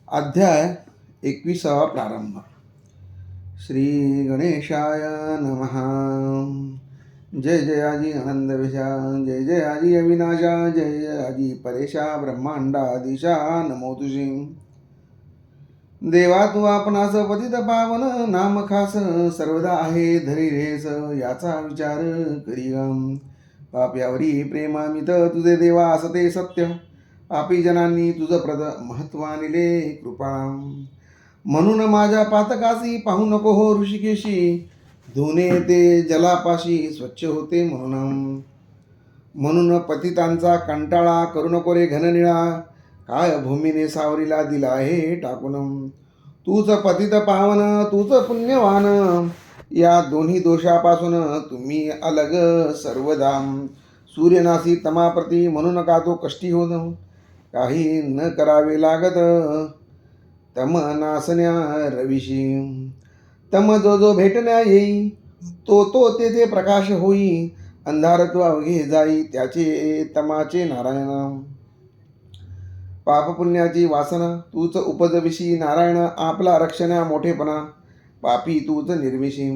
अध्याय 21 प्रारंभ. श्री गणेशाय नमः. जय जयाजी आनंद विशा, जय जयाजी अविनाशा, जय जयाजी परेशा ब्रह्मांडाधीशा. नमो तुझी देवा, तू आपणास पतित पावन नाम खास, सर्वदा आहे धरी रेस याचा विचार करी गम. पाप्यावरी प्रेमामित तुझे देवा असते सत्य, पापी जनांनी तुझ प्रद महत्वानिले कृपा. म्हणून माझ्या पातकासी पाहू नको हो ऋषिकेशी, धुणे ते जलापाशी स्वच्छ होते म्हणून पतितांचा कंटाळा करू नको रे घननिळा, काय भूमीने सावरीला दिला आहे टाकून. तूच पतित पावन तूच पुण्यवान, या दोन्ही दोषापासून तुम्ही अलग सर्वदा. सूर्यनासी तमाप्रती म्हणून का तो कष्टी होत, काही न करावे लागत तम नासन्या रविशी. तम जो जो भेटण्या येई, तो तो तेथे प्रकाश होई. अंधारत्व अवघे जाई त्याचे तमाचे नारायण. पापपुण्याची वासना तूच उपजविशी नारायण, आपला रक्षण्या मोठेपणा पापी तूच निर्मिशी.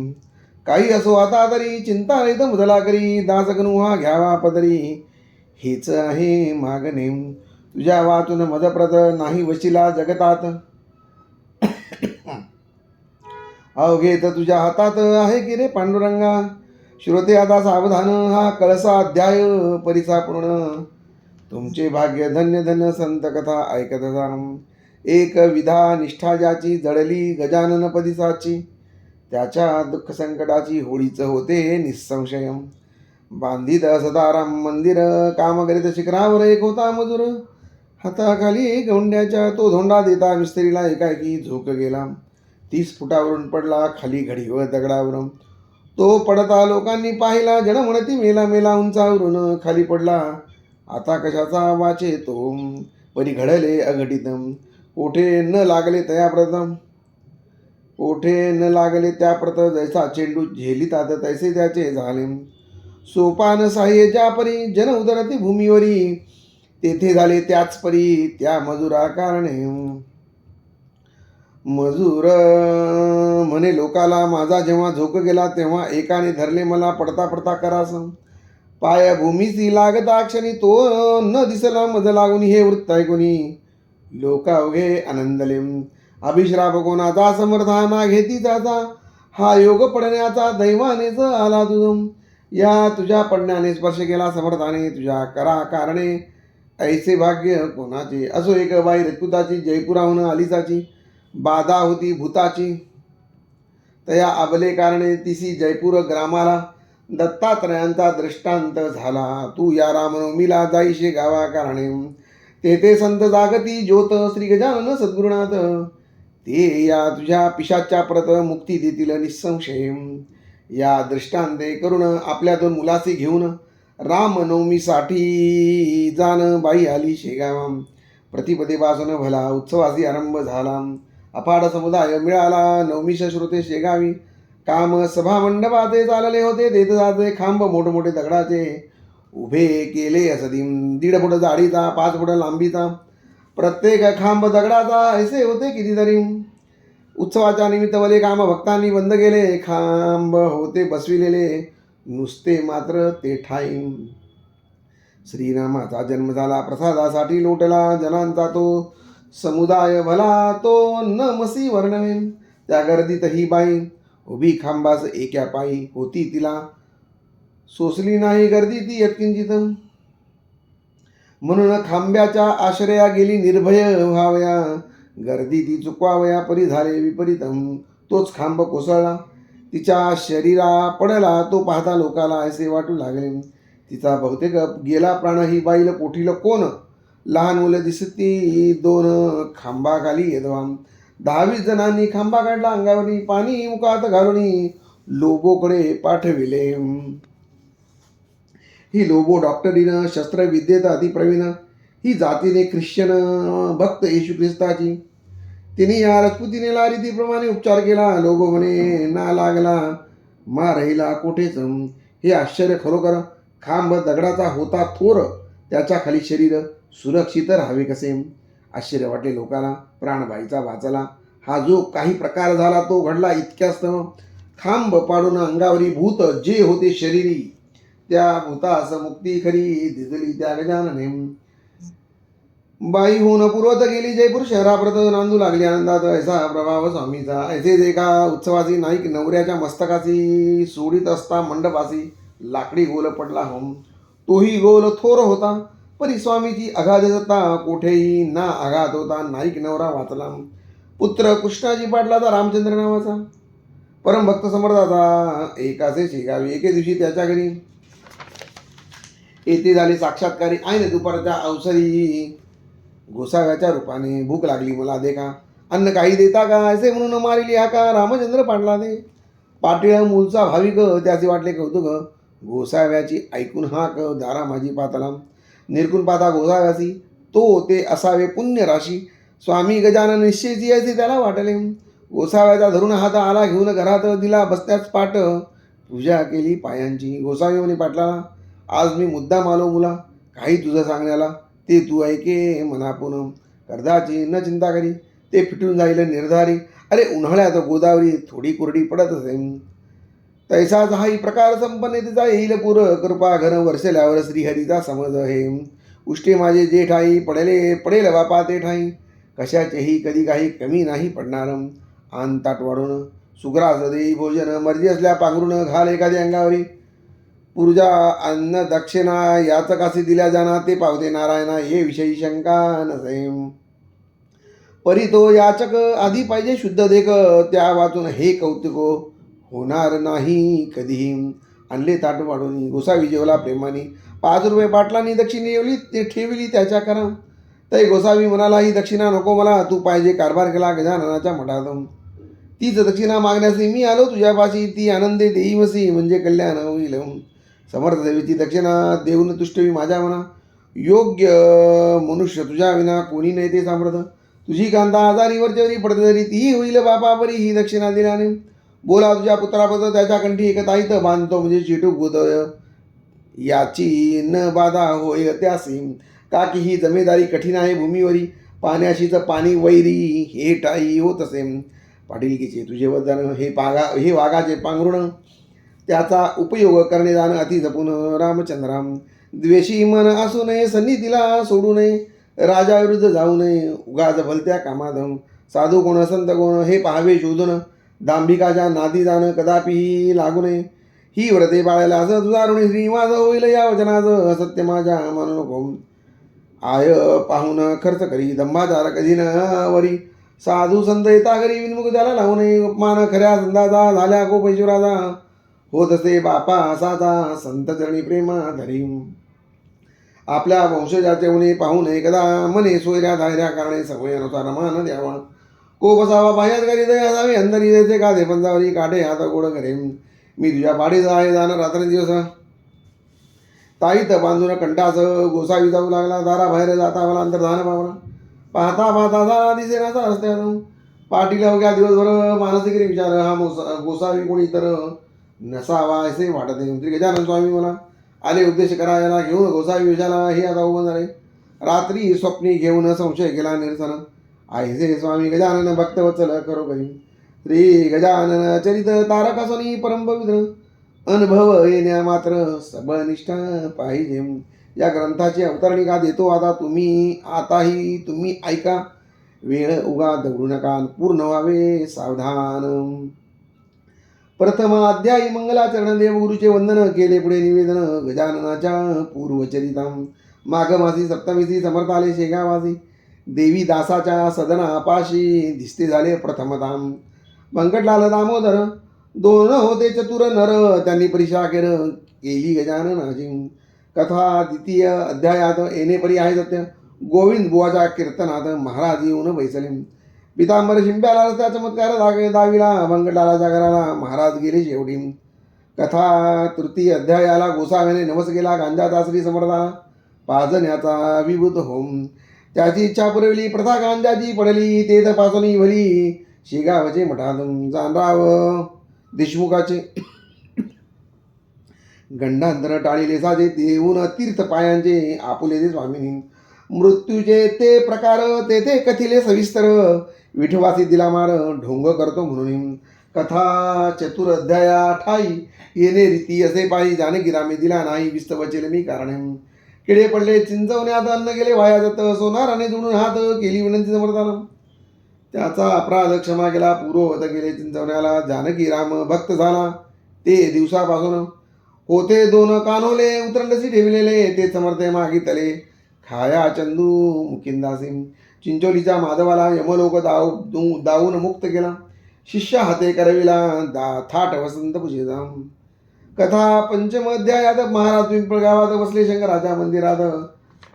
काही असो आता तरी चिंता नाही मुदला करी, दासगणुहा घ्यावा पदरी हेच आहे मागणे. तुझ्या वाचून मदप्रद नाही वशिला जगतात, अवघे तर तुझ्या हातात आहे की रे पांडुरंगा. श्रोते आता सावधान, हा कळसा अध्याय परिसा पूर्ण. तुमचे भाग्य धन्य धन्य संत कथा ऐकत जा. एक विधा निष्ठा ज्याची जळली गजानन पदिसाची, त्याच्या दुःख संकटाची होळीच होते निसंशय. बांधित सदाराम मंदिर, कामगरीत शिखरावर एक होता मजूर. हाताखाली गौंड्याच्या तो धोंडा देता मिस्त्रीला एकाएकी झोक गेला. 30 फुटावरून पडला खाली घडीवर दगडावरून. तो पडता लोकांनी पाहिला, जण म्हणती मेला मेला उंचावरून खाली पडला. आता कशाचा वाचे तो, परी घडले अघटित. कोठे न लागले त्याप्रत जैसा चेंडू झेलितात तैसे त्याचे झाले. सोपान साह्य ज्या परी जन उदरती भूमीवरी, तेथे झाले त्याच परी त्या मजुरा कारणे. मजूर म्हणे लोकाला, माझा जेव्हा झोक गेला तेव्हा एकाने धरले मला पडता पडता करास. पाय भूमीसी लागता क्षणी तो न दिसला मज लागून, हे वृत्त ऐकूनी लोक अवघे आनंदले. अभिश्राप कोणाचा समर्था ना घेती त्याचा, हा योग पडण्याचा दैवानेच आला तुझ. या तुझ्या पडण्याने स्पर्श केला समर्थाने, तुझ्या करा कारणे ऐसे भाग्य कोणाचे. असो एक बाई रजपुताची, जयपुराहून आलिसाची बाधा होती भूताची. तया अबले कारणे तिसी जयपूर ग्रामाला दत्तात्रयांचा दृष्टांत झाला. तू या रामनवमीला जाईशे गावा कारणे, तेथे संत जागती ज्योत श्री गजानन सद्गुरुनाथ. ते या तुझ्या पिशाच्या प्रत मुक्ती देतील निसंशय. या दृष्टांते करून आपल्या 2 मुलासी घेऊन रामनवमीसाठी जाण बाई आली शेगावा. प्रतिपदेपासून भला उत्सवासी आरंभ झाला. अफाट समुदाय मिळाला नवमीश श्रोते शेगावी. काम सभा मंडपाते चालले होते, देत जाते खांब मोठमोठे दगडाचे उभे केले असदी. 1.5 फूट जाडीचा 5 फूट लांबीचा प्रत्येक खांब दगडाचा ऐसे होते कितीतरी. उत्सवाच्या निमित्तवले काम भक्तांनी बंद केले. खांब होते बसविलेले नुसते मात्र ते ठाई. श्रीरामाचा जन्म झाला प्रसादासाठी लोटला जनांचा तो समुदाय भला, तो न मसी वर्णवे. त्या गर्दीत ही बाई उभी खांबास एक्या पायी होती, तिला सोसली नाही गर्दी ती यत्किंचित. म्हणून खांब्याच्या आश्रया गेली निर्भय व्हावया, गर्दी ती चुकवावया परी झाले विपरीतम. तोच खांब कोसळला, तिच्या शरीरा पडला तो पाहता लोकाला ऐसे वाटू लागले, तिचा बहुतेक गेला प्राण. ही बाईल कोठील कोण, लहान मुलं दिसती 2 खांबाखाली येदवा. 10-20 जणांनी खांबा काढला अंगावरी, पाणी मुखात घालून लोबोकडे पाठविले. ही लोबो डॉक्टरीनं शस्त्रविद्येत अतिप्रवीण. ही जातीने ख्रिश्चन भक्त येशू ख्रिस्ताची. तिने या राजपुतीनेला रीतीप्रमाणे उपचार केला. लोबो म्हणे ना लागला मा राहिला कोठेच. हे आश्चर्य खरोखर. खांब दगडाचा होता थोर, त्याच्या खाली शरीर सुरक्षित राहावे कसे. आश्चर्य वाटले लोकाला. प्राणबाईचा वाचला. हा जो काही प्रकार झाला तो घडला इतक्याच खांब पाडून अंगावरी भूत जे होते शरीरी, त्या भूतास मुक्ती खरी दिसली त्या गजानने. बाई होऊन पूर्वत गेली जयपूर शहराप्रत, नांदू लागली आनंदात ऐसा प्रभाव स्वामीचा. ऐसेच एका उत्सवाची नाईक नवऱ्याच्या मस्तकाची सोडीत असता मंडपासी लाकडी गोल पडला होम. तोही गोल थोर होता, परी स्वामीची अगाध सत्ता कोठेही ना आघात होता. नाईक नवरा वाचला, पुत्र कृष्णाजी पाटलाचा रामचंद्र नावाचा, परमभक्त समर्थाचा. एकाचे शेगावी एके दिवशी त्याच्या घरी येथे झाले साक्षात्कारी. ऐन दुपारच्या अवसरी गोसाव्याच्या रूपाने, भूक लागली मला देखा, अन्न काही देता का, असे म्हणून मारिली हाका रामचंद्र पाटला दे. पाटीळ मूलचा भाविक त्याचे वाटले कौतुक, गोसाव्याची ऐकून हाक दारा माझी पातला. निरकून पाहता गोसाव्यासी तो ते असावे पुण्य राशी, स्वामी गजानन निश्चयची असे त्याला वाटले. गोसाव्याचा धरून हात आला घेऊन घरात, दिला बसत्याच पाठ पूजा केली पायांची. गोसावी म्हणे पाटलाला, आज मी मुद्दाम आलो मुला, काही तुझं सांगण्याला, ते तू ऐके मनापून. कर्जाची न चिंता करी, ते फिटून जाईल निर्धारी. अरे उन्हाळ्यात गोदावरी थोडी कोरडी पडत असेल, तैसाच हाही प्रकार संपन्नतेचा येईल पूर. कृपा घन वर्षल्यावर श्रीहरीचा समज हे. उष्टे माझे जे ठाई पडेल बापा ते ठाई, कशाचेही कधी काही कमी नाही पडणार. आन ताट वाढून सुग्रास देई भोजन, मर्जी असल्या पांघरून घाल एखाद्या अंगावरी. पूर्जा अन्न दक्षिणा याच कासी दिल्या जाणार, ते पावते नारायणा ये विषयी शंका नसे. परी तो याचक आधी पाहिजे शुद्ध देख, त्या वाचून हे कौतुक होणार नाही कधीही. आणले ताट वाढून गोसावी जेवला प्रेमाने, 5 रुपये पाटलांनी दक्षिणी येवली ते ठेवली त्याच्या करा. तै गोसावी म्हणाला, ही दक्षिणा नको मला, तू पाहिजे कारभार केला गजाननाच्या मठात. तीच दक्षिणा मागण्यासी मी आलो तुझ्यापाशी, ती आनंदे देईवसी म्हणजे कल्याण होईल. समर्थ देवीची दक्षिणा देऊन तुष्टवी माझ्या मना, योग्य मनुष्य तुझ्या विना कोणी नाही ते सामर्थ. तुझी कांता आजारी वरचेवरी पडते तरी ती होईल बापा परी ही दक्षिणा दिल्याने. बोला तुझ्या पुत्राबद्दल त्याच्या कंठी एक ताईत बांधतो म्हणजे चिटूक गोदय, याची न बाधा होय त्यासी. का की ही जमेदारी कठीण आहे भूमीवरी, पाण्याशीच पाणी वैरी हे टाई होत असे. पाटीलकीचे तुझे वजन हे वाघाचे पांघरुण, त्याचा उपयोग करणे जाणं अति जपून रामचंद्राम. द्वेषी मन असू नये, सन्निधीला सोडू नये, राजाविरुद्ध जाऊ नये उगाच भलत्या कामाधम. साधू कोण संत कोण हे पाहावे शोधून, दांभिकाच्या नादी जाणं कदापिही लागू नये. ही व्रते पाळायला असं दुधारुणी श्री माझं होईल या वचनाचं, असत्य माझ्या मानू नको. आय पाहून खर्च करी दंभाचार कधी न वरी, साधू संत येता घरी विनमुख त्याला लावू नये. उपमान खऱ्या संताचा झाल्या को पैशुराजा, होत असे बापा असाचा संत चरणी प्रेमा धरी. आपल्या वंशजाचे उणे पाहू नये कदा, मने सोयऱ्या धायऱ्या कारणे सवयीनुसार मान द्यावा. को बसावा बाह्यात करी दया असावी, अंतरी देते काधे पंचावरी काठे हात गोड करे. मी तुझ्या पाठीचा आहे जाणं रात्रंदिवस, ताईत बांधून कंटास. गोसावी जाऊ लागला दाराबाहेर जाता मला अंतर्धान पावला. पाहता पाहता झाला दिसेनाचा रस्त्यात. पाटील अवघ्या दिवसभर मानसिक विचार, हा गोसावी कोणी तर नसावा असे वाटते. श्री गजानन स्वामी मला आले उपदेश करायला घेऊन. गोसावी विचारला, हे आता उभं झाले. रात्री स्वप्नी घेऊन संशय केला निरसन, आयसे स्वामी गजानन भक्तवत्सल करोकरी. श्री गजानन चरित तारकासनी परम पवित्र, अनुभव येण्या मात्र सबळ निष्ठा पाहिजे. या ग्रंथाची अवतरणिका देतो आताही तुम्ही ऐका. वेळ उगा दगडू नका, पूर्ण व्हावे सावधान. प्रथम अध्यायी मंगलाचरण देव गुरुचे वंदन केले, पुढे निवेदन गजाननाच्या पूर्वचरिताम. माघमासी सप्तमीसी समर्थ आले शेगावासी, देवी दासाच्या सदनापाशी दिसते झाले प्रथमताम. व्यंकटलाल दामोदर 2 होते चतुर नर, त्यांनी परीक्षा केली गजाननाची. कथा द्वितीय अध्यायात येणे परी आहे सत्य, गोविंद बुवाच्या कीर्तनात महाराज येऊन बैसले. पितांबर शिंप्याला रस्त्या चमत्कार दाविला, व्यंकटलालाच्या घराला महाराज गेले शेवटी. कथा तृतीय अध्यायाला गोसाव्याने नवस केला गांजाचा श्री समर्थाला, पाजण्याचा विभूत होम. त्याची इच्छा पुरवली प्रथा गांजाची पडली, ते तपासून भली शेगावचे मठात. जानराव देशमुखाचे गंडांतर टाळिले साजे, देऊन तीर्थ पायांचे आपुले ते स्वामिनी. मृत्यूचे ते प्रकार तेथे कथिले सविस्तर, विठवासी दिला मार ढोंग करतो म्हणून. कथा चतुर अध्याया ठाई, येणे रीती असे पायी, जानकी रामे दिला नाही विस्त बचेल मी कारण. किडे पडले चिंचवण्यात अन्न गेले वाया जात, सोनाराने जोडून हात केली विनंती समर्थाला. त्याचा अपराध क्षमा केला पूर्ववत गेले चिंचवण्याला, जानकी राम भक्त झाला ते दिवसापासून. होते दोन कानोले उतरंडसी ठेविलेले, ते समर्थे मागितले खाया चंदू मुकिंदासी. चिंचोलीच्या माधवाला यमलोक दावून मुक्त केला, शिष्य हाते करविला थाट वसंत पूजेचा. कथा पंचम अध्यायात महाराज पिंपळगावात बसले शंकराच्या मंदिरात,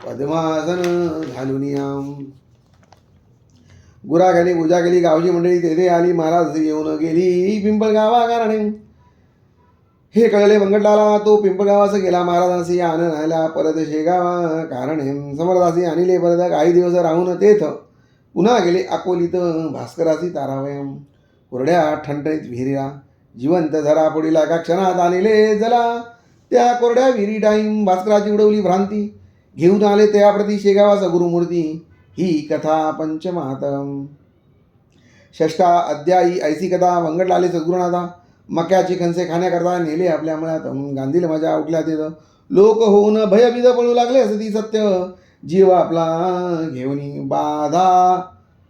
पद्मासन घालून गुराखाली पूजा केली. गावची मंडळी तेथे आली, महाराज येऊन गेली पिंपळगावा कारणे. हे कळले वंगटलाला, तो पिंपळगावास गेला महाराजांशी आनंद आला परत शेगावा कारणे. समर्थासी आणले परत काही दिवस राहून तेथ, पुन्हा गेले अकोलीत भास्करासी तारावयम. कोरड्या ठणठणीत विहिरीला जिवंत झरा पुढील एका क्षणात आणले जला, त्या कोरड्या विहिरी टाईम भास्कराची उडवली भ्रांती. घेऊन आले त्याप्रती शेगावास गुरुमूर्ती, ही कथा पंचमातम. षष्टा अध्यायी ऐसी कथा. वंगटलाले सद्गुरुनाथा मक्याची खणसे खाण्याकरता नेले आपल्या मळ्यात. गांधील माझ्या उठल्या तिथं, लोक होऊन भयभीत पळू लागले असती सत्य. जीव आपला घेऊन बाधा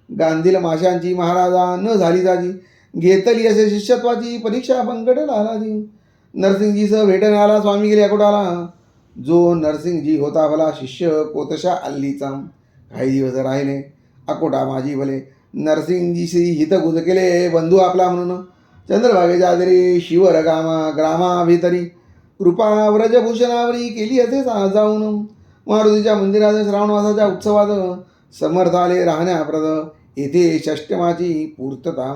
गांधील माशांची महाराजा न झाली जाजी. घेतली असे शिष्यत्वाची परीक्षा पंकट लालाजी. नरसिंगजी सह भेटण आला स्वामी गेले अकोटाला, जो नरसिंगजी होता भला शिष्य कोतशा अल्लीचा. काही दिवस राहिले अकोटा माझी भले, नरसिंगजीशी हितगुज केले बंधू आपला म्हणून. चंद्रभागेच्या आदरी शिवर ग्रामा भीतरी, कृपा व्रजभूषणावरी केली असे जाऊन. मारुतीच्या मंदिरात श्रावणवासाच्या उत्सवात समर्थ आले राहण्याप्रद, येथे षष्टमाची पूर्तता.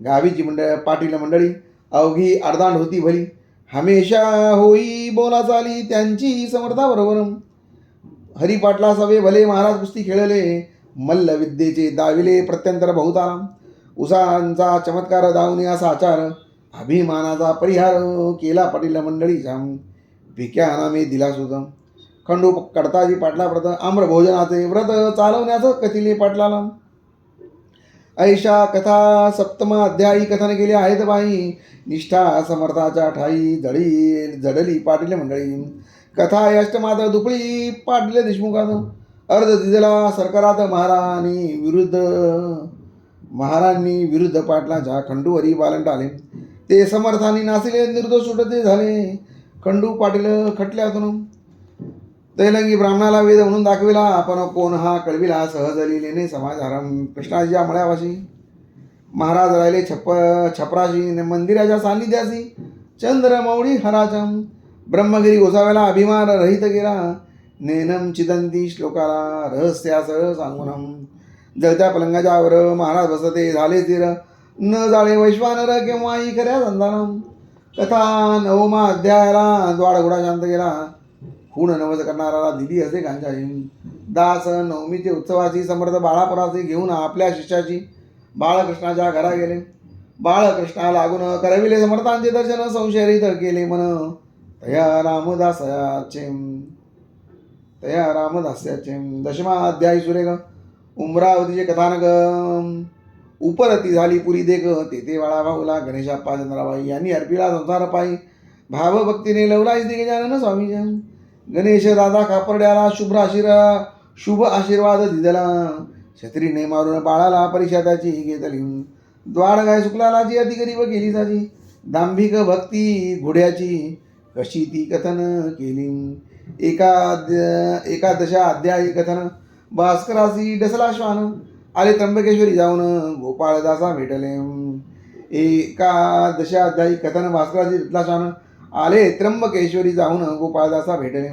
गावीची पाटील मंडळी अवघी अर्धांड होती भली, हमेशा होई बोला चाली त्यांची समर्थाबरोबर. हरिपाटला सवे भले महाराज कुस्ती खेळले, मल्ल विद्येचे दाविले प्रत्यंतर बहुतारा. उसांचा चमत्कार दावणे असा आचार, अभिमानाचा परिहार केला पाटील मंडळीचा. भिक्या नामे दिला सुद खंडू कडताजी पाटला प्रत, आम्र भोजनाचे व्रत चालवण्याचं कथिले पाटलाला. ऐशा कथा सप्तम अध्यायी कथन केले आहेत बाई, निष्ठा समर्थाच्या ठाई जडली पाटील मंडळी. कथा अष्टमात दुपळी पाटील देशमुखात, अर्ध दिजला सरकारात महाराणी विरुद्ध पाटलाच्या खंडूवरी बालंट आले. ते समर्थानी नासिले निर्दोष सुटते झाले, खंडू पाटील खटल्यातून. तैलंगी ब्राह्मणाला वेद म्हणून दाखविला, आपण कोण हा कळविला सहज लिहिलेने समाचारम. कृष्णाजीच्या मळ्यावाशी महाराज राहिले छपराशी, मंदिराच्या सान्निध्यासी चंद्रमौळी हराच्या. ब्रह्मगिरी गोसाव्याला अभिमान रहित गेला, नेनम चिदंती श्लोकाला रहस्यासह सांगूनम. जळत्या पलंगाच्या वर महाराज बसते झाले स्थिर, न जाळे वैश्वानर केव्हाही खऱ्या संधानम. कथा नवमा अध्यायाला द्वाडघोडा शांत गेला, खूण नवस करणाराला दिली असे गांजाई. दास नवमीचे उत्सवाची समर्थ बाळापुराचे घेऊन आपल्या शिष्याची बाळकृष्णाच्या घरा गेले. बाळकृष्णा लागून करविले समर्थांचे दर्शन, संशयरहित केले मन. तया रामदास्याचे. दशमा अध्यायी सुरेख. उमरावतीचे कथानक. उपरती झाली पुरी देख, तेथे बाळा भाऊला गणेशाप्पा चंद्राबाई यांनी अर्पिला संसार पायी. भावभक्तीने लवला गजानन स्वामीच्या. गणेश दादा कापरड्याला शुभ आशीर्वाद दिदला, छत्रीने मारून बाळाला परीक्षा त्याची घेतली. द्वाडगाय शुक्लालाची अति गरीब केली जाची, दांभिक भक्ती घोड्याची कशी ती कथन केली. एकादशा अध्यायी कथन. भास्करासी डसला श्वान, आले त्र्यंबकेश्वरी जाऊन गोपाळदासा भेटले. एकादशा अध्यायी कथन. भास्करासी डसला श्वान, आले त्र्यंबकेश्वरी जाऊन गोपाळदासा भेटले.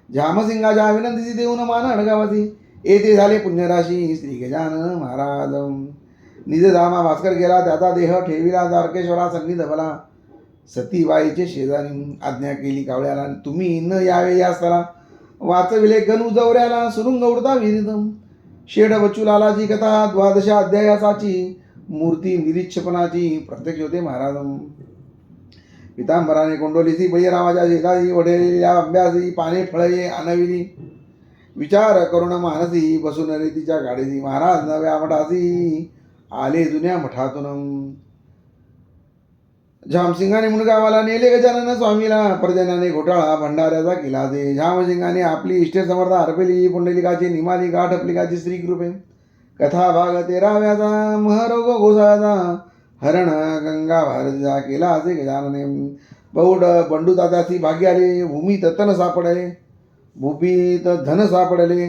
झामसिंगाच्या विनंतीची देऊन मान अडगावासी, येथे झाले पुण्यराशी श्री गजानन महाराज. निजधामा भास्कर गेला, त्याचा देह ठेविला द्वारकेश्वरा सन्निध भला. सतीबाईचे शेजारी आज्ञा केली कावळ्याला, तुम्ही न यावे या स्थळा. वाचविले गणू जवऱ्याला, सुरुंग उडता विहिरीतम. शेड बच्चूलालाची कथा द्वादशा अध्यायासाची, मूर्ती निरीक्षपणाची प्रत्यक्ष होते महाराज. पितांबराने कोंडोलीसी बळीरामाच्या शेजारी वढलेल्या आंब्याची पाने फळे आणविली. विचार करून मानसी बसून रीतीच्या गाडीची महाराज नव्या मठासी आले जुन्या मठातून. झामसिंगाने मुंडगावाला नेले गजानन स्वामीला पर्जन्याने घोटाळा भंडाऱ्याचा केला दे. झामसिंगाने आपली इष्टे समर्थ अर्पेली पुंडलिकाची निमाली गाठ अप्लिकाची श्री कृपे. कथा भाग 13व्याचा महरोग घोसाळ्याचा हरण गंगा भारतीचा केला असे गजानने. पौड बंडू दादाची भाग्य आले भूमीत तन सापडले भूपीत धन सापडले.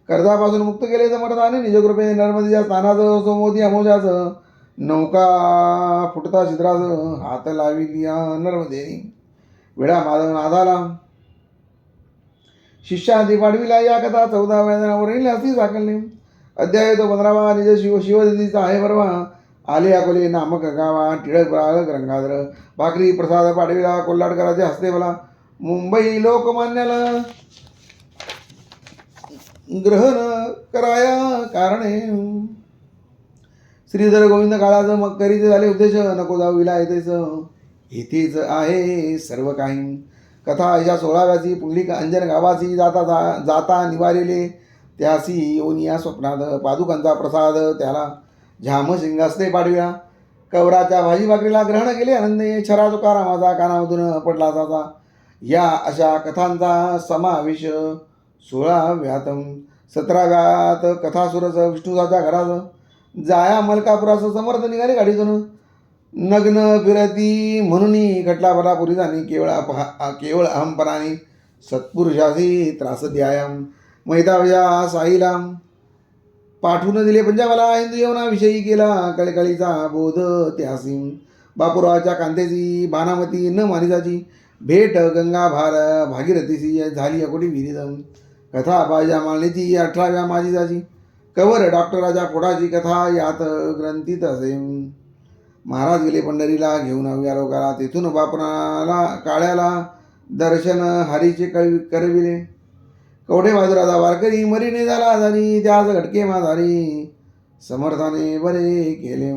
कर्जापासून मुक्त केले समर्थाने निजकृपे. नर्मदेच्या स्थानाचं सोमोदी अमोजाचं नौका फुटता छिद्राचं हात लाविलिया नर्मदे. वेळा माधव नादाला शिष्यादी पाडविला या कथा 14व्यावरील अशी साकलने. अध्याय तो 15वा निज शिवदिंडीचा आहे परवा. आले अकोले नामक गावा टिळक प्राग रंगाधर भाकरी प्रसाद पाडविला कोल्हाटकराचे हस्ते मला. मुंबई लोकमान्याला ग्रहण कराया कारणे. श्रीधर गोविंद काळाचं मग करीचे झाले उद्देश नको जाऊ विला येथेच आहे सर्व काही. कथा या 16व्याची पुंडलिक अंजन गावाची जाता निवारिले त्यासी योनिया स्वप्नात पादुकांचा प्रसाद त्याला झामसिंगासने पाडविला. कवराच्या भाजी भाकरीला ग्रहण केले आनंदे. छरा तुकारामाचा कानामधून पडला जाता. या अशा कथांचा समावेश 16व्यात. 17व्यात कथासुरच विष्णुदाच्या घरात जाया मलकापुराचं समर्थ निघाले गाडीतून. नग्न फिरती म्हणून खटला भरापुरी जाणी केवळ अहमपणाने सत्पुरुषासी त्रास द्यायाम. मैदावजा साईला पाठवून दिले पंजाबाला. हिंदू यवनाविषयी केला कळकळीचा बोध त्यासी. बापुरावाच्या कांतेची बानामती न मानिजाची भेट गंगा भागीरथीची झाली अकोटी विहिरीत. कथा बाजा माळणीची 18व्या माजिजाची कवर डॉक्टराच्या पोटाची कथा यात ग्रंथीत असे. महाराज गेले पंढरीला घेऊन अवघ्या लोकाला. तेथून बापनाला काळ्याला दर्शन हरीचे करविले. कवठे बाजूराचा वारकरी मरीने झाला आजारी त्याच घटके माधारी समर्थाने बरे केले.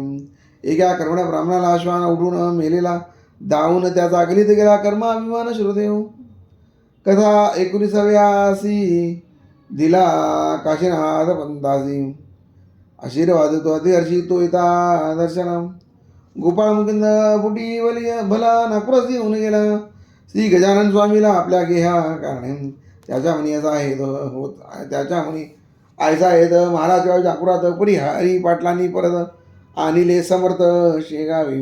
एका कर्मण्या ब्राह्मणाला श्वान उठून मेलेला दावून त्याचा अगलित गेला कर्माभिमान श्रोदेव. कथा 19व्यासी दिला काशीनाथ पंतासी. आशीर्वाद तो अतिहर्षी तो येता दर्शना. गोपाळ मुकुंद फुटी वली भला नागपुरासी होऊन गेला. श्री गजानन स्वामीला आपल्या गेहा कारणे त्याच्या म्हणी असा आहे होत त्याच्या म्हणी आयसा येत महाराज नागपुरात परी हरी पाटलांनी परत आणिले समर्थ शेगावी.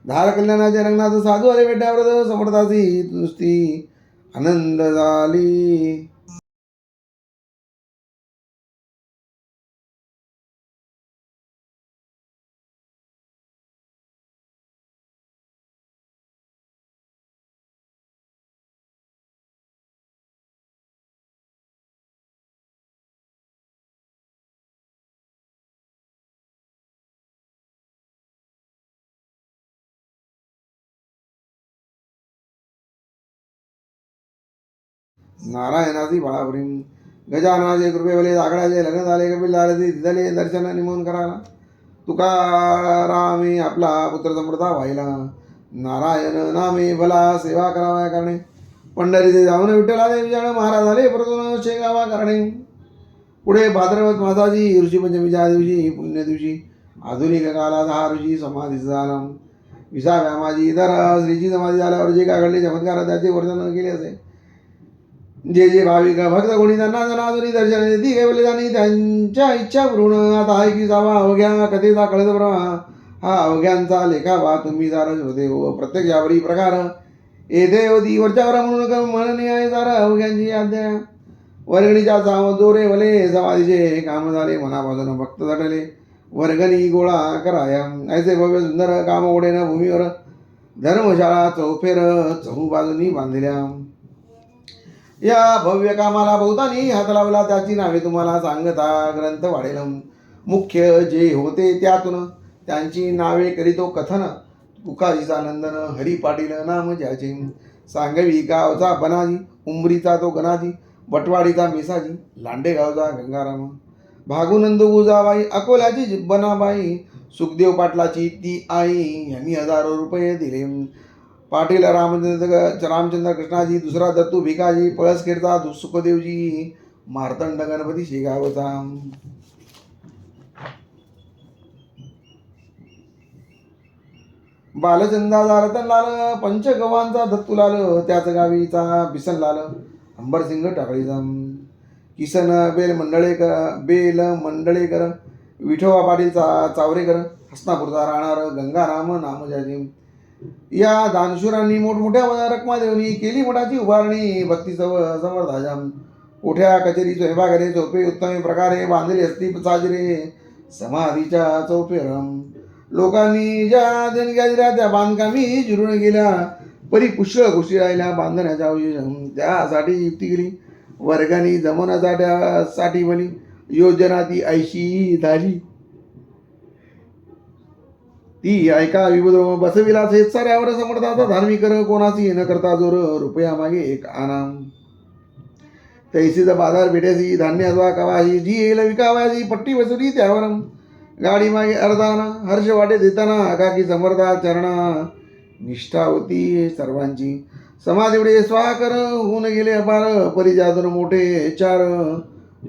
धार कल्याणाच्या रंगनाथ साधू आले भेटाव्रत समर्थाची नुसती आनंद झाली. नारायणाची बाळापुरी. गजाननाचे कृपेवले आगडाचे लग्न झाले. कपिलदाराचे दिदले दर्शन निमोन करायला. तुकारामे आपला पुत्र समर्था व्हायला. नारायण नामे भला सेवा कराव्या कारणे. पंढरीचे जाऊन विठ्ठलाने विजाण महाराज झाले परतून शेगावा कारणे. पुढे भाद्रपद मासाची ऋषीपंचमीच्या दिवशी पुण्य दिवशी आधुनिक काळात हा ऋषी समाधी झाला. 20व्या माझी तर श्रीची समाधी झाल्यावर जे काय घडले चमत्कार त्याचे वर्णन केले असे. जे जे भाविक भक्त कोणी त्यांना जनाजुनी दर्शन देती केवले जाणी त्यांच्या इच्छा पूर्ण. आता आहे की जावा अवघ्या कथेचा कळत प्रवाह हा अवघ्यांचा लेखावा तुम्ही जारच होते हो. प्रत्येक यावरी प्रकार येथे होती वरच्यावर म्हणून म्हणणे आहे सारा अवघ्यांची आज्ञा. वर्गणीच्या जोरे भले समाधीचे काम झाले. मनापासून भक्त झटले वर्गणी गोळा कराया. ऐसे भव्य सुंदर काम ओढेन भूमीवर धर्मशाळा चौफेर चहू बाजूनी बांधल्या. या भव्य कामाला बहुतांनी हात लावला. त्याची नावे तुम्हाला सांगता ग्रंथ वाढेल. मुख्य जे होते त्यातून त्यांची नावे करीतो कथन. तुकाजीचा नंदन हरी पाटील नाम ज्याचे. सांगवी गावचा बनाजी उमरीचा तो गणाजी. बटवाडीचा मेसाजी लांडेगावचा गंगाराम. भागुनंद गुजाबाई अकोल्याची जिब्बनाबाई. सुखदेव पाटलाची ती आई यांनी हजारो रुपये दिले. पाटील रामचंद्र कृष्णाजी. दुसरा दत्तू भिकाजी. पळसखेडचा सुखदेवजी मार्तंड गणपती शेगावचा. बालचंदाचा रतनलाल पंचगवांचा दत्तूलाल त्याच गावीचा बिसनलाल अंबरसिंग टाकळीचा. किसन बेल मंडळेकर विठोबा पाटील चावरेकर हसनापूरचा राहणार गंगाराम नाम ज्याची. या दानशूरांनी मोठमोठ्या रकमा देऊन केली मठाची उभारणी भक्ती समर्थाच्या. मोठ्या कचेरी स्वयंपाकघरे चौपे उत्तम प्रकारे बांधले असती साजरे समाधीच्या चौफेरम. लोकांनी ज्या देणग्या दिल्या त्या बांधकामी जिरून गेल्या परी पुष्कळ गोष्टी राहिल्या बांधण्याच्या अवशेष. त्यासाठी युक्ती केली वर्गाने जमवण्यासाठी भली योजना ती ऐशी झाली. ती ऐका विबुध बसविलाच हेच साऱ्यावर समर्थाचा धार्मिक कोणाची न करता जोर रुपया मागे एक आनाम. तैसीच बाजार भेटायची धान्य अथवा कवाही जी येईल विकावायची पट्टी बसवली त्यावर. गाडी मागे अर्धाना हर्ष वाटे देताना एकाकी समर्था चरणा निष्ठा होती सर्वांची. समाज एवढे स्वाकर होऊन गेले अपार परिजातून मोठे चार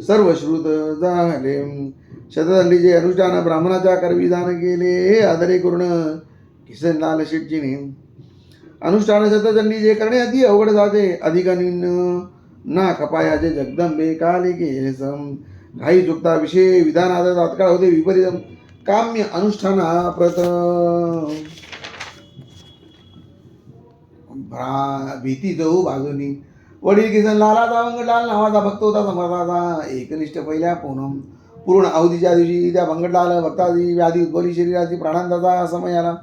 सर्व श्रुत झाले. शतदंडीचे अनुष्ठान ब्राह्मणाच्या करविधान केले आदरे करून किसनलाल शेटजीने. अनुष्ठान शतदंडीचे करणे अति अवघड जाते अधिकानी ना खपायाचे जगदंबे काले केले सम. काही चुकता विषय विधानात तात्काळ होते विपरीत काम्य अनुष्ठाना प्रत. भीती जाऊ बाजूनी. वडील किसन लालाचा भंगटलाल नावाचा भक्त होता समर्थाचा एकनिष्ठ पहिल्या पूर्ण अवधीच्या दिवशी त्या भंगटलाल भक्ताची व्याधी उद्भवली शरीराची प्राणांताचा समय आला.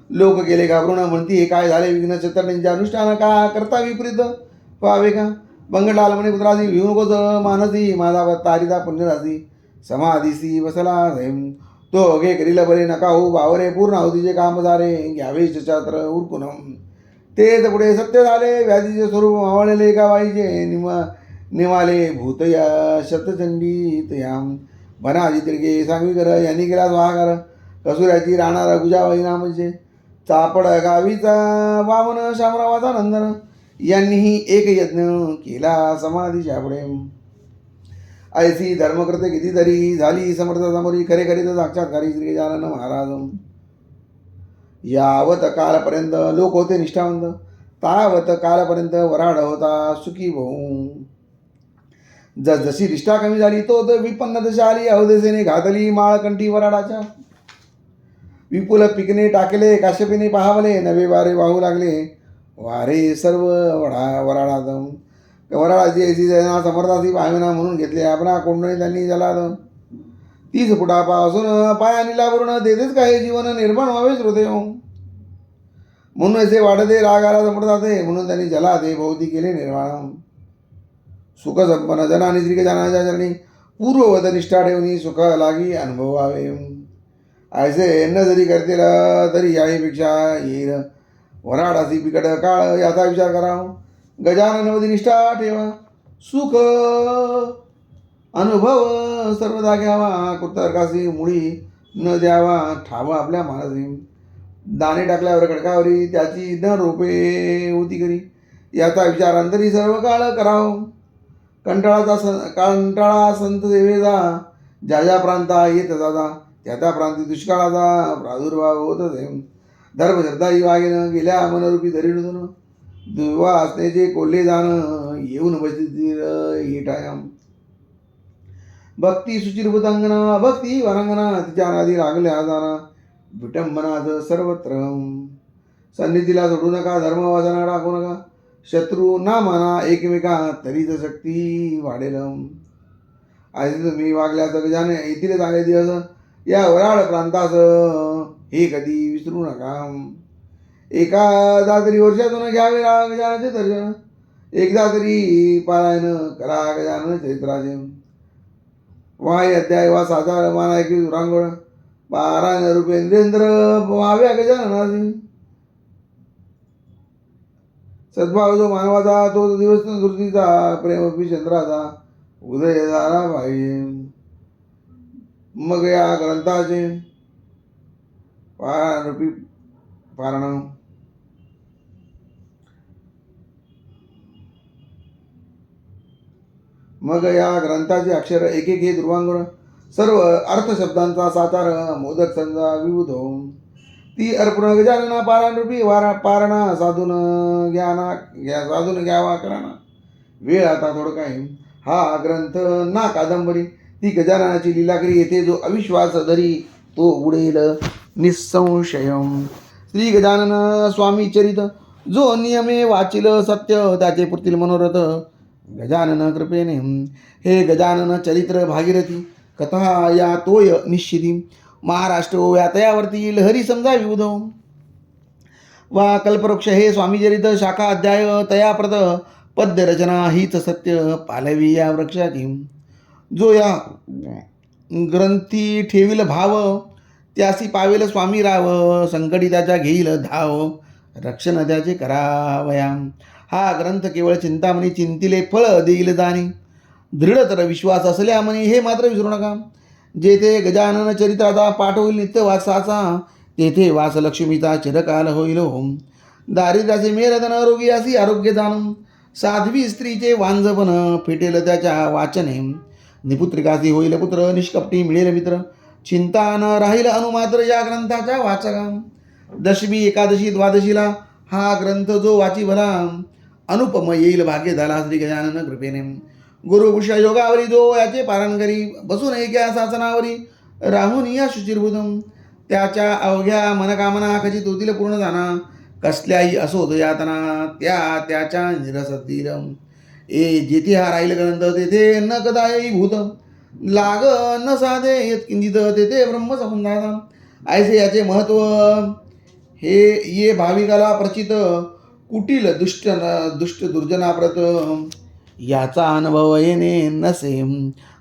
लोक गेले घाबरून म्हणती हे काय झाले विघ्न चतुर्थीचे अनुष्ठान का करता विपरीत व्हावे का. भंगटलाल म्हणे पुत्रासी भिवू नकोस मानसी माझा भक्त हरिता पुण्यरासी समाधीसी बसला तो घे करील बरे नका हो बावरे पूर्ण अवधीचे काम सारे घ्यावे छत्र उरकून. तेच पुढे सत्य झाले व्याधीचे स्वरूप मावळलेले एका बाईचे निमाले भूत या शतचंडी तयाम. बनाजी तिरगे सांगवीकर यांनी केला स्वाहाकार कसुऱ्याची राहणार गुजाबाई नामचे. चापड गावीचा वामन शामरावाचा नंदन यांनीही एक यज्ञ केला समाधीच्या पुढे. ऐसी धर्मकृत्य कितीतरी झाली समर्थ समोरी खरे खरे तर साक्षात्कारी श्री गजानन महाराज. यावत कालपर्यंत लोक होते निष्ठावंत तावत कालपर्यंत वराड होता सुखी भाऊ. जशी निष्ठा कमी झाली तो विपन्न दशा आली अवधेसेने घातली माळकंठी वराडाच्या. विपुल पिकणे टाकले काश्यपीने पाहावले नवे वारे वाहू लागले वारे सर्व वराडात. वराडाची ऐसी समर्थाची पाहविना म्हणून घेतले आपणा कोंडणे त्यांनी जलाद. 30 फुटापासून पाया निलावरून देतेच काही जीवन निर्माण व्हावे श्रोते म्हणून असे वाढते रागाला समर्थाते म्हणून त्यांनी जलाते भोवती केले निर्माण. सुख संपन्न जनाने श्रीगजाननाच्या चरणी पूर्ववत निष्ठा ठेवणी सुख लागी अनुभवावे. ऐसे न जरी करतील तरी याहीपेक्षा येईल वराडासी बिकट काळ याचा विचार करावा. गजाननवधी निष्ठा ठेवा सुख अनुभव सर्वदा घ्यावा. कुतर्कासी मुळी न द्यावा ठावा आपल्या मानसी. दाणे टाकल्यावर खडकावरी त्याची न रोपे होती करी याचा विचार अंतरी सर्व काळ करावं. कंटाळा संत सेवेचा ज्या ज्या प्रांता येत जाता त्या त्या प्रांती दुष्काळाचा प्रादुर्भाव होत असे. धर्मश्रद्धा ही वागेन गेल्या मनरूपी धरीणून दुवा असण्याचे कोल्हे जाण येऊन बसतील हिटायाम. भक्ती सुचिरभूतांगना भक्ती वरांगना तिच्या नादी लागल्या जाना विटंबनाच सर्वत्र. सन्निधीला सोडू नका धर्म वासना टाकू नका शत्रू ना माना एकमेका तरीच शक्ती वाढेल. आज तुम्ही वागल्याचं गजाने येथील चांगले दिवस या वराड प्रांतास हे कधी विसरू नका. एखादा तरी वर्षातून घ्यावे गजाननाचे दर्शन एकदा तरी पारायण करा गजानन चरित्राचे. वाय अध्याय वा साचा माना एक रांगोळ पारायण रुपेंद्रेंद्र व्हाव्या गजाननाचे. सद्भाव जो मानवाचा तो दिवस धृतीचा प्रेमपी चंद्राचा उदय झाला पाहिजे. मग या ग्रंथाचे पारायणरूपी पारण मग या ग्रंथाचे अक्षर एक एक हे दुर्वांगुर, सर्व अर्थशब्दांचा साचार, मोदक समजा विविध ती अर्पण गजानना पारायणरूपी पारणा साधून साधून घ्यावा कराना. वेळ आता थोडं काय. हा ग्रंथ ना कादंबरी ती गजाननाची लीलाकरी, येथे जो अविश्वास धरी तो उडेल निसंशयम. श्री गजानन स्वामी चरित जो नियमे वाचिल सत्य, त्याचे पुरतील मनोरथ गजानन कृपेने. हे गजानन चरित्र भागीरथी कथा या तोय निश्चिती. महाराष्ट्र या तयावरती लहरी समजा विविध. वा कल्पवृक्ष हे स्वामी चरित शाखा अध्याय तयाप्रत पद्य रचना हीच सत्य पालवी या वृक्षाची. जो या ग्रंथी ठेवील भाव, त्यासी पावेल स्वामी राव. संकटी त्याच्या घेईल धाव, रक्षण त्याचे करावया. हा ग्रंथ केवळ चिंतामणी चिंतिले फळ देईल दानी. दृढतर विश्वास असल्या म्हणी हे मात्र विसरू नका. जेथे गजानन चरित्राचा पाठ होईल नित्य वासाचा, तेथे वास लक्ष्मीचा चिरकाल होईल होम. दारिद्र्याचे मेरदन रोगी असी आरोग्य दान. साध्वी स्त्रीचे वांझपण फिटेल त्याच्या वाचने. निपुत्रिकासी होईल पुत्र, निष्कपटी मिळेल मित्र. चिंता न राहील अनुमात्र या ग्रंथाच्या वाचका. दशमी एकादशी द्वादशीला हा ग्रंथ जो वाची भला, अनुपम येईल भाग्य झाला श्री गजानन कृपेने. गुरुभूषा योगावरी जो याचे पारण करी, बसून एका शासनावरी राहून या शुचिरभूतम. त्याच्या अवघ्या मनकामना खचित होतील पूर्ण जाना. कसल्याही असोत यातना त्या त्याच्या निरसतील. जेथे हा राहील ग्रंथ तेथे न कदाही भूत. लाग न साधे यत्किंचित तेथे ब्रह्मसंबंधाचा. ऐसे याचे महत्व हे ये भाविकाला प्रचित. कुटील दुष्ट दुर्जनाप्रत याचा अनुभव येणे नसे.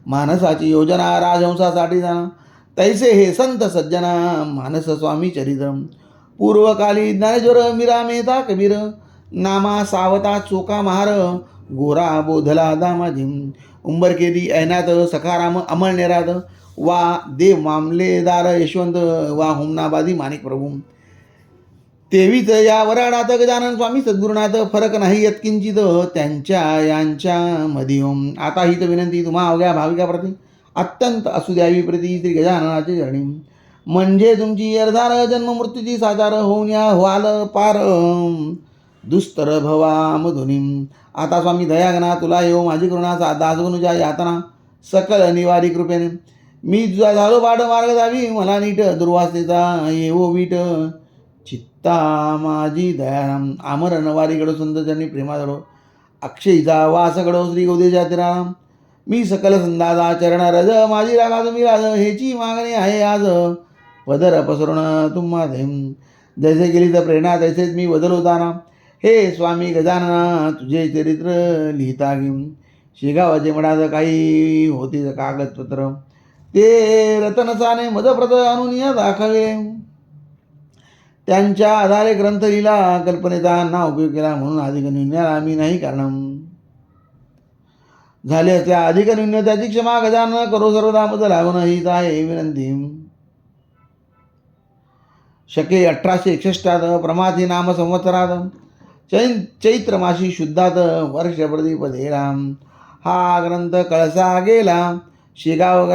मानसाची योजना राजहंसासाठी जाणा. तैसे हे संत सज्जना मानस स्वामी चरित. पूर्वकाली ज्ञानेश्वर मीरा मेहता कबीर. नामा सावता चोका महार, गोरा बोधला दामाजी. उंबरकेदी ऐनात सखाराम अमळ नेरात. वा देव मामलेदार यशवंत, वा हुमनाबादी माणिक प्रभू. तेवीच या वराडात गजानन स्वामी सद्गुरुनाथ. फरक नाही यत्किंचित त्यांच्या यांच्या मध्ये. आता ही तर विनंती तुम्हा अवघ्या भाविकाप्रती अत्यंत असू द्यावी प्रती श्री गजाननाचे चरणी. म्हणजे तुमची अर्धार जन्म मृत्यूची साचार होऊन या व्हाल पार दुस्तर भवा मधुनी. आता स्वामी दयागना तुला येऊ माझी करुणा दासगुनुजा यातना सकल निवारी कृपेने. मी तुझा झालो बाड मार्ग जावी, मला नीट दुर्वासेचा येवो वीट. चित्ता माझी दयाराम आमर नवारी गडो सुंदरजनी प्रेमादडो. अक्षयीचा वास गडो श्री गौदेजा तिराराम. मी सकल संदादा चरण रज माझी रागा तुम्ही राज. हेची मागणी आहे आज पदर पसरून तुम्हा देम. जैसे गेली तर प्रेरणा तैसेच मी बदल होताना. हे स्वामी गजानना तुझे चरित्र लिहिता घेम. शेगावाचे मठात काही होते कागदपत्र, ते रतनसाने मदप्रत आणून या दाखवे. त्यांच्या आधारे ग्रंथ लिहिला, कल्पनेचा ना उपयोग केला, म्हणून अधिक निर्णयाला मी नाही कारण. झाले असल्या अधिक न्यून्य त्याची क्षमा गजानन करो सर्वदा मज लागून हीच आहे विनंती. शके 1861 प्रमाथी नाम संवत्सरात चैत्र मासी शुद्धात वर्ष प्रदीप राम. हा ग्रंथ कळसा गेला शेगाव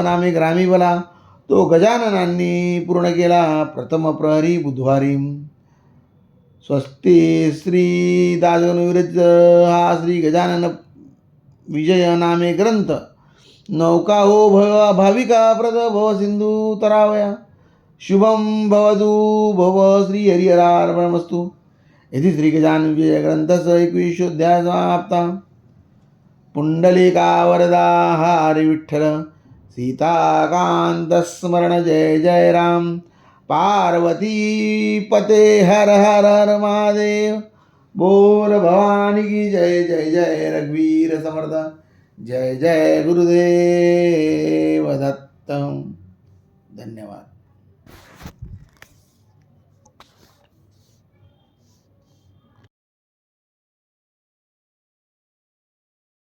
नामे ग्रामी बला. तो गजाननांनी पूर्ण केला प्रथम प्रहरी बुधवारी. स्वस्ती श्री दासगणविरच हा श्री गजानन विजय नामे ग्रंथ. नौका हो भाविका प्रद भव सिंधू तरावया. शुभम भवदू भव श्री हरिहरार्पणमस्तु. यदि श्री गजानन विजय ग्रंथस 21 समाप्ता. पुंडलिका वरदा हरि विठ्ठल. सीताकांत स्मरण जय जय राम. पार्वती पते हर हर हर महादेव. बोल भवानी की जय जय जय रघुवीर समर्थ. जय जय गुरुदेव दत्त. धन्यवाद.